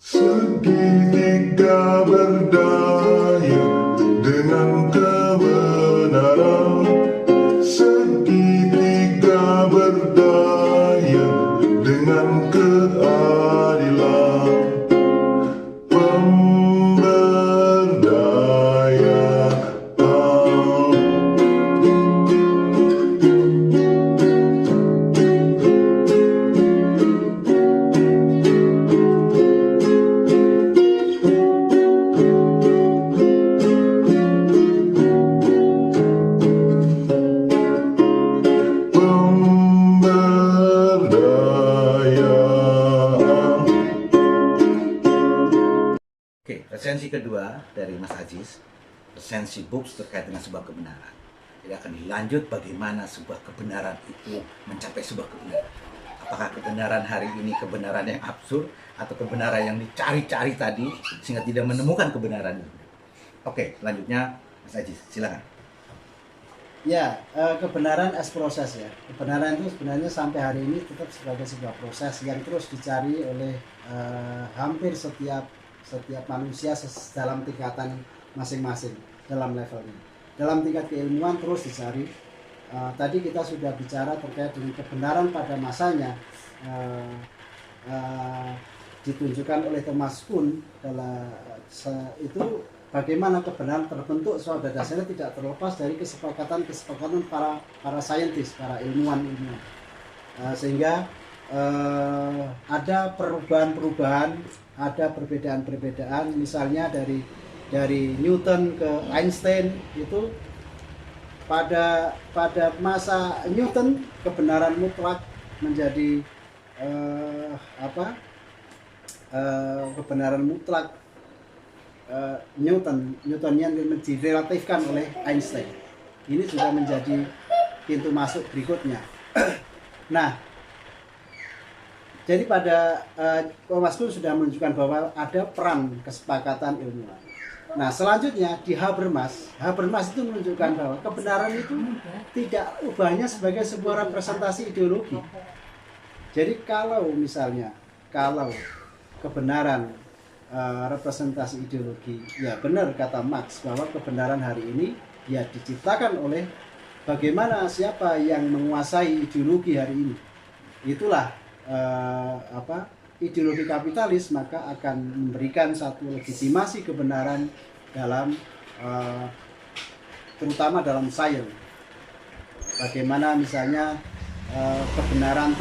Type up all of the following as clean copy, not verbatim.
Segitiga berdaya dengan kebenaran. Segitiga berdaya dengan keadilan. Oke, resensi kedua dari Mas Aziz, resensi books terkait dengan sebuah kebenaran. Jadi akan dilanjut bagaimana sebuah kebenaran itu mencapai sebuah kebenaran. Apakah kebenaran hari ini kebenaran yang absurd atau kebenaran yang dicari-cari tadi sehingga tidak menemukan kebenaran itu. Oke, selanjutnya Mas Aziz, silakan. Ya, kebenaran as proses ya. Kebenaran itu sebenarnya sampai hari ini tetap sebagai sebuah proses yang terus dicari oleh hampir setiap manusia dalam tingkatan masing-masing dalam levelnya. Dalam tingkat keilmuan terus dicari. Tadi kita sudah bicara terkait dengan kebenaran pada masanya, ditunjukkan oleh Thomas Kuhn dalam itu bagaimana kebenaran terbentuk. Pada dasarnya tidak terlepas dari kesepakatan para saintis, para ilmuwan, sehingga ada perubahan-perubahan, ada perbedaan-perbedaan. Misalnya dari Newton ke Einstein itu pada masa Newton kebenaran mutlak menjadi kebenaran mutlak Newtonian direlatifkan oleh Einstein. Ini sudah menjadi pintu masuk berikutnya. Nah, jadi pada Thomas Kuhn sudah menunjukkan bahwa ada peran kesepakatan ilmuwan. Nah, selanjutnya di Habermas itu menunjukkan bahwa kebenaran itu tidak ubahnya sebagai sebuah representasi ideologi. Jadi kalau kebenaran representasi ideologi, ya benar kata Marx bahwa kebenaran hari ini ya diciptakan oleh bagaimana siapa yang menguasai ideologi hari ini. Itulah ideologi kapitalis, maka akan memberikan satu legitimasi kebenaran dalam terutama dalam sains. Bagaimana misalnya kebenaran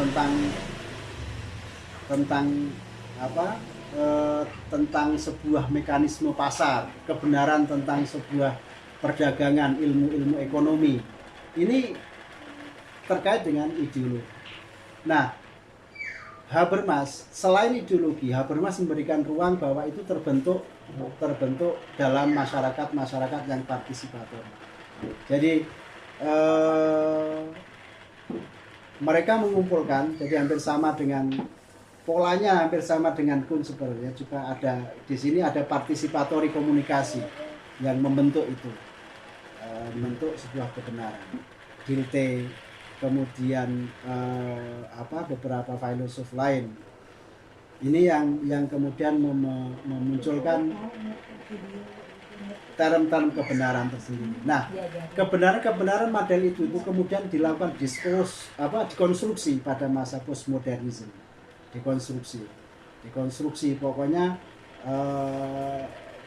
tentang sebuah mekanisme pasar, kebenaran tentang sebuah perdagangan, ilmu ekonomi. Ini terkait dengan ideologi. Nah, Habermas selain ideologi, Habermas memberikan ruang bahwa itu terbentuk dalam masyarakat yang partisipator. Jadi mereka mengumpulkan, jadi hampir sama dengan polanya, hampir sama dengan Kuhn sebenarnya. Juga ada di sini ada participatory komunikasi yang membentuk itu, membentuk sebuah kebenaran. Gilte, kemudian beberapa filosof lain. Ini yang kemudian memunculkan term-term kebenaran tersendiri. Nah, kebenaran model itu kemudian dilakukan dikonstruksi pada masa postmodernisme. Dikonstruksi pokoknya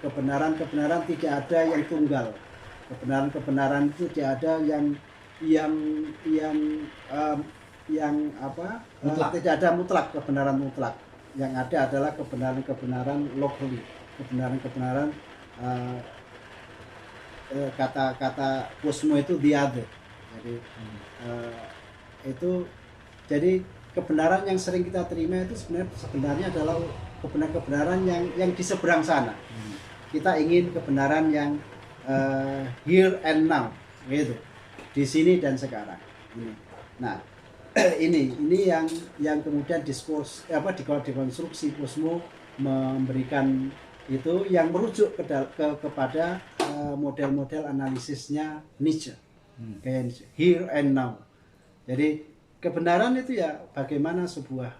kebenaran tidak ada yang tunggal. Kebenaran itu tidak ada tidak ada mutlak, kebenaran mutlak. Yang ada adalah kebenaran locally, kebenaran kata Cosmo itu the other. Jadi jadi kebenaran yang sering kita terima itu sebenarnya adalah kebenaran yang di seberang sana. Kita ingin kebenaran yang here and now, gitu, di sini dan sekarang. Nah, ini yang kemudian dikonstruksi Cosmo memberikan itu yang merujuk kepada model-model analisisnya Nietzsche, here and now. Jadi kebenaran itu ya bagaimana sebuah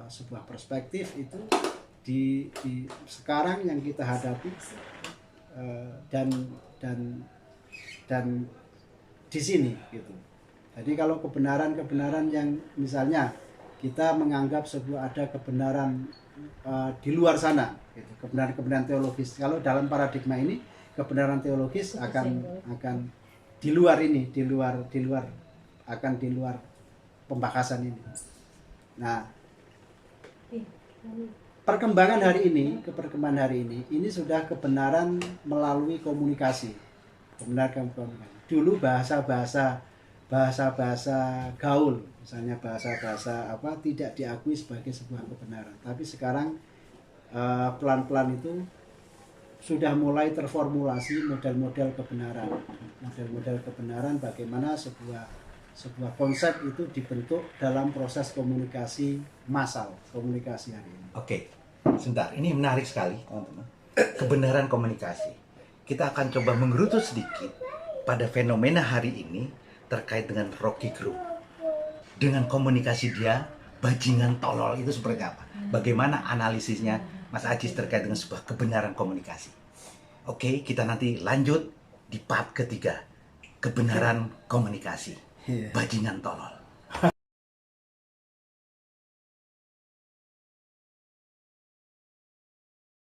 sebuah perspektif itu di sekarang yang kita hadapi, dan di sini gitu. Jadi kalau kebenaran yang misalnya kita menganggap ada kebenaran di luar sana, gitu, kebenaran teologis. Kalau dalam paradigma ini kebenaran teologis akan di luar ini, di luar pembahasan ini. Nah, perkembangan hari ini sudah kebenaran melalui komunikasi. Kebenaran komunikasi. Dulu bahasa-bahasa gaul, misalnya bahasa-bahasa tidak diakui sebagai sebuah kebenaran. Tapi sekarang pelan-pelan itu sudah mulai terformulasi model-model kebenaran, bagaimana sebuah konsep itu dibentuk dalam proses komunikasi massal, komunikasi hari ini. Oke, sebentar. Ini menarik sekali, teman-teman. Kebenaran komunikasi. Kita akan coba menggerutu sedikit pada fenomena hari ini terkait dengan Rocky Gerung. Dengan komunikasi dia, bajingan tolol itu seperti apa? Bagaimana analisisnya Mas Ajis terkait dengan sebuah kebenaran komunikasi? Oke, kita nanti lanjut di part ketiga. Kebenaran komunikasi. Bajingan tolol.